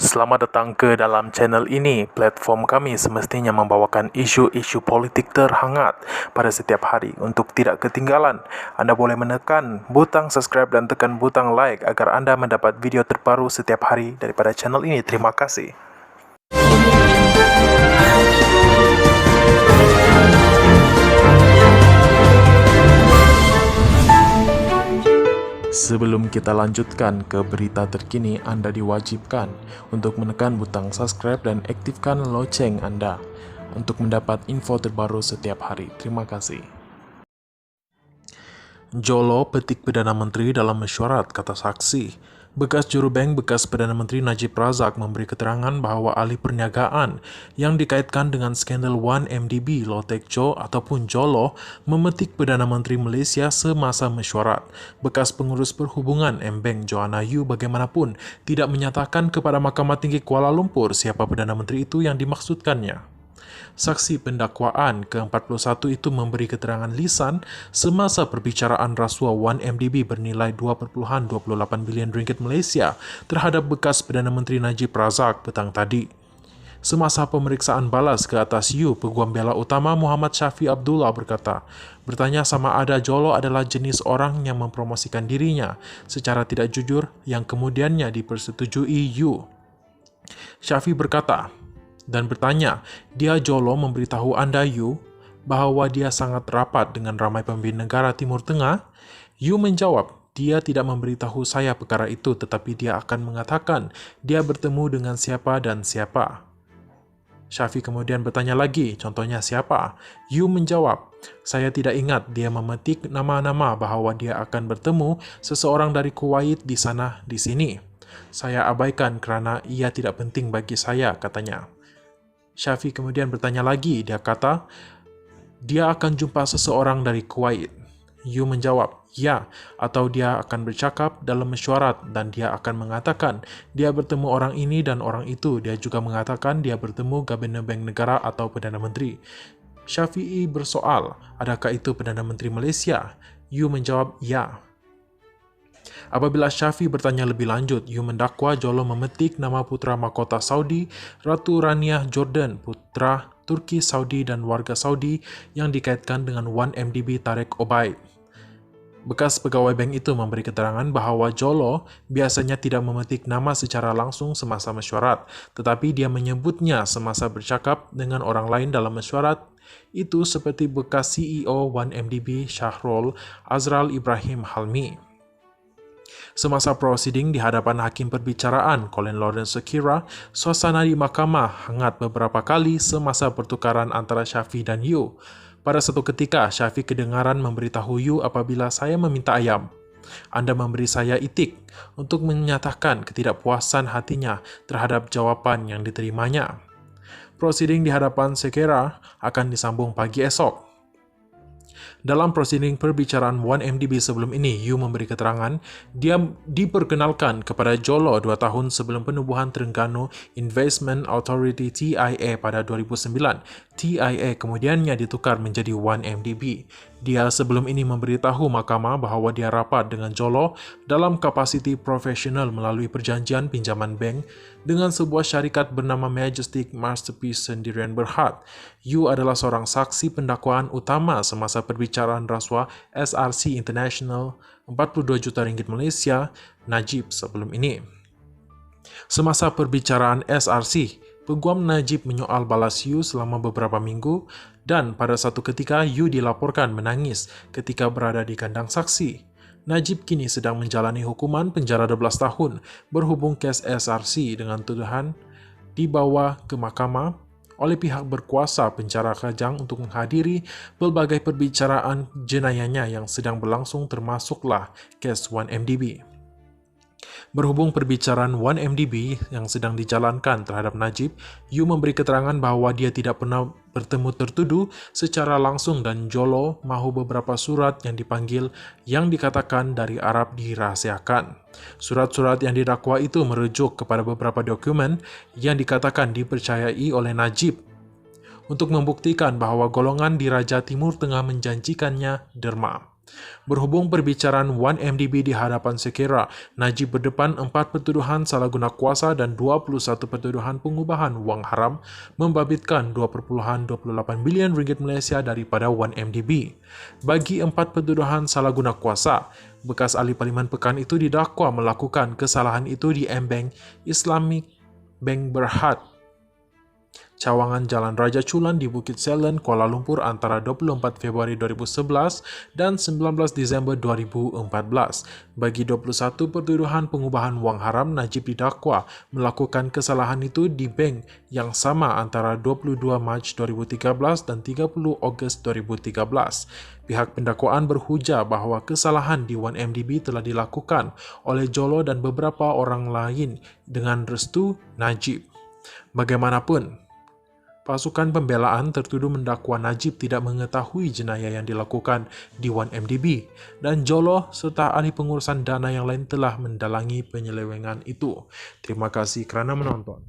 Selamat datang ke dalam channel ini. Platform kami semestinya membawakan isu-isu politik terhangat pada setiap hari. Untuk tidak ketinggalan, anda boleh menekan butang subscribe dan tekan butang like agar anda mendapat video terbaru setiap hari daripada channel ini. Terima kasih. Sebelum kita lanjutkan ke berita terkini, anda diwajibkan untuk menekan butang subscribe dan aktifkan loceng anda untuk mendapat info terbaru setiap hari. Terima kasih. Jolo petik Perdana Menteri dalam mesyuarat, kata saksi. Bekas juru bank bekas Perdana Menteri Najib Razak memberi keterangan bahwa ahli perniagaan yang dikaitkan dengan skandal 1MDB Lotek Jo ataupun Jolo memetik Perdana Menteri Malaysia semasa mesyuarat. Bekas pengurus perhubungan M-Bank Joanna Yu bagaimanapun tidak menyatakan kepada Mahkamah Tinggi Kuala Lumpur siapa Perdana Menteri itu yang dimaksudkannya. Saksi pendakwaan ke-41 itu memberi keterangan lisan semasa perbicaraan rasuah 1MDB bernilai 2.28 bilion ringgit Malaysia terhadap bekas Perdana Menteri Najib Razak petang tadi. Semasa pemeriksaan balas ke atas Yu, Peguam Bela Utama Muhammad Syafi Abdullah berkata, bertanya sama ada Jolo adalah jenis orang yang mempromosikan dirinya secara tidak jujur yang kemudiannya dipersetujui Yu. Syafi berkata, dan bertanya, dia Jolo memberitahu anda Yu bahawa dia sangat rapat dengan ramai pemimpin negara Timur Tengah? Yu menjawab, dia tidak memberitahu saya perkara itu tetapi dia akan mengatakan dia bertemu dengan siapa dan siapa. Syafi kemudian bertanya lagi, contohnya siapa? Yu menjawab, saya tidak ingat dia memetik nama-nama bahawa dia akan bertemu seseorang dari Kuwait di sana di sini. Saya abaikan kerana ia tidak penting bagi saya, katanya. Syafi kemudian bertanya lagi, dia kata, dia akan jumpa seseorang dari Kuwait. Yu menjawab, ya, atau dia akan bercakap dalam mesyuarat dan dia akan mengatakan dia bertemu orang ini dan orang itu. Dia juga mengatakan dia bertemu Gubernur Bank Negara atau Perdana Menteri. Syafi'i bersoal, adakah itu Perdana Menteri Malaysia? Yu menjawab, ya. Apabila Syafi bertanya lebih lanjut, Yu mendakwa Jolo memetik nama putera mahkota Saudi, Ratu Raniah Jordan, putera Turki Saudi dan warga Saudi yang dikaitkan dengan 1MDB Tareq Obaid. Bekas pegawai bank itu memberi keterangan bahawa Jolo biasanya tidak memetik nama secara langsung semasa mesyuarat, tetapi dia menyebutnya semasa bercakap dengan orang lain dalam mesyuarat. Itu seperti bekas CEO 1MDB Syahrul Azral Ibrahim Halmi. Semasa prosiding di hadapan Hakim Perbicaraan Colin Lawrence Sekira, suasana di mahkamah hangat beberapa kali semasa pertukaran antara Syafi dan Yu. Pada satu ketika, Syafi kedengaran memberitahu Yu apabila saya meminta ayam. Anda memberi saya itik untuk menyatakan ketidakpuasan hatinya terhadap jawapan yang diterimanya. Prosiding di hadapan Sekira akan disambung pagi esok. Dalam prosiding perbicaraan 1MDB sebelum ini, Yu memberi keterangan dia diperkenalkan kepada Jolo 2 tahun sebelum penubuhan Terengganu Investment Authority TIA pada 2009. TIA kemudiannya ditukar menjadi 1MDB. Dia sebelum ini memberitahu mahkamah bahawa dia rapat dengan Jolo dalam kapasiti profesional melalui perjanjian pinjaman bank dengan sebuah syarikat bernama Majestic Masterpiece Sendirian Berhad. Yu adalah seorang saksi pendakwaan utama semasa perbicaraan rasuah SRC International 42 juta ringgit Malaysia Najib sebelum ini. Semasa perbicaraan SRC, Peguam Najib menyoal balas Yu selama beberapa minggu dan pada satu ketika Yu dilaporkan menangis ketika berada di kandang saksi. Najib kini sedang menjalani hukuman penjara 12 tahun berhubung kes SRC dengan tuduhan dibawa ke mahkamah oleh pihak berkuasa penjara Kajang untuk menghadiri pelbagai perbicaraan jenayahnya yang sedang berlangsung termasuklah kes 1MDB. Berhubung perbicaraan 1MDB yang sedang dijalankan terhadap Najib, Yu memberi keterangan bahawa dia tidak pernah bertemu tertuduh secara langsung dan Jolo mahu beberapa surat yang dipanggil yang dikatakan dari Arab dirahasiakan. Surat-surat yang didakwa itu merujuk kepada beberapa dokumen yang dikatakan dipercayai oleh Najib untuk membuktikan bahawa golongan di Raja Timur Tengah menjanjikannya derma. Berhubung perbicaraan 1MDB di hadapan sekira, Najib berdepan 4 pertuduhan salah guna kuasa dan 21 pertuduhan pengubahan wang haram membabitkan 2.28 bilion ringgit Malaysia daripada 1MDB. Bagi 4 pertuduhan salah guna kuasa, bekas ahli Parlimen Pekan itu didakwa melakukan kesalahan itu di M-Bank Islamic Bank Berhad, Cawangan Jalan Raja Chulan di Bukit Selen, Kuala Lumpur antara 24 Februari 2011 dan 19 Disember 2014. Bagi 21 pertuduhan pengubahan wang haram, Najib didakwa melakukan kesalahan itu di bank yang sama antara 22 Mac 2013 dan 30 Ogos 2013. Pihak pendakwaan berhujah bahawa kesalahan di 1MDB telah dilakukan oleh Jolo dan beberapa orang lain dengan restu Najib. Bagaimanapun, pasukan pembelaan tertuduh mendakwa Najib tidak mengetahui jenayah yang dilakukan di 1MDB dan Jolo serta ahli pengurusan dana yang lain telah mendalangi penyelewengan itu. Terima kasih kerana menonton.